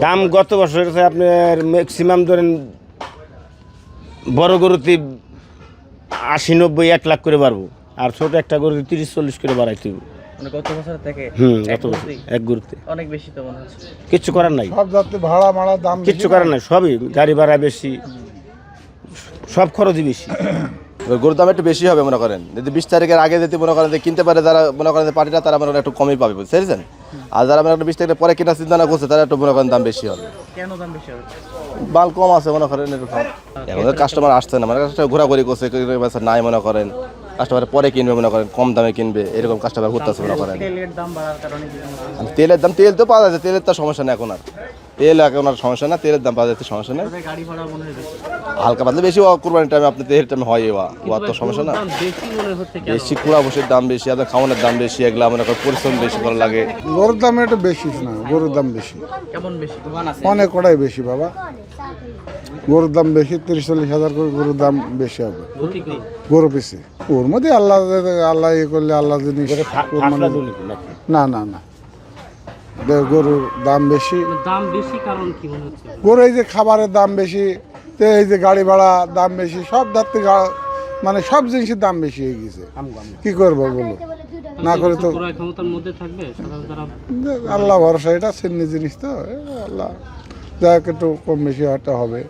দাম গত বছর আপনার ম্যাক্সিমাম ধরেন বড় গরুতে 80-90-1 লাখ করে বাড়বো, আর ছোট একটা গরুতে 30-40 করে বাড়াইতে হবে। মানে গত বছর থেকে গত বছর এক গরুতে অনেক বেশি তো মনে হচ্ছে। কিচ্ছু করার নাই, সব যাতে ভাড়া মাড়া দাম কিচ্ছু করার নাই, সবই গাড়ি ভাড়া বেশি, সব খরচই বেশি। গরুর দাম একটু বেশি হবে মনে করেন, যদি 20 তারিখের আগে যদি মনে করেন যে কিনতে পারে যারা মনে করেন যে পার্টিটা, তারা মনে করেন একটু কমই পাবে, বুঝছেন? আর যারা মনে করেন 20 তারিখের পরে কেনার চিন্তা না করছে, তারা একটু মনে করেন দাম বেশি হবে। কেন দাম বেশি হবে? মাল কম আছে মনে করেন, একটু কম। এখন কাস্টমার আসছে না, মানে কাস্টমার ঘোরাঘুরি করছে, নাই মনে করেন কাস্টমার পরে কিনবে, মনে করেন কম দামে কিনবে, এরকম কাস্টমার ঘুরতেছে মনে করেন। তেলের দাম বাড়ার কারণে কি মনে হচ্ছে? তেলের দাম, তেল তো পাওয়া যাচ্ছে, তেলের তো সমস্যা নেই এখন, আর তেল এখন আর সমস্যা না, তেলের দাম পাওয়া যাচ্ছে, সমস্যা নেই। গাড়ি ভাড়া মনে হয় বেশি, হালকা পাতলে বেশি কুরবানির টাইমে আপনি তেলের টাইমে হয়, ওয়া তো সমস্যা না। দাম বেশি মনে হচ্ছে কেন? বেশি কুড়া বসের দাম বেশি, আপনার খাওয়ানোর দাম বেশি, এগুলো মনে করেন পরিশ্রম বেশি করা লাগে। গরুর দাম একটু বেশি না, গরুর দাম বেশি, কেমন বেশি? অনেক কটাই বেশি বাবা। গরুর দাম বেশি, 30-40 হাজার করে গরুর দাম বেশি হবে গরু পিছে। ওর মধ্যে আল্লাহ আল্লাহ ইয়ে করলে আল্লাহ জিনিস না না না, গরুর দাম বেশি। দাম বেশি কারণ কি মনে হচ্ছে? গরু এই যে খাবারের দাম বেশি, তো এই যে গাড়ি ভাড়া দাম বেশি, সব যাতে মানে সব জিনিসের দাম বেশি হয়ে গেছে। কি করবো বলো, না করে তো ক্ষমতার মধ্যে থাকবে আল্লাহ ভরসা, এটা সিন্নি জিনিস তো, আল্লাহ যাক একটু কম বেশি হতে হবে।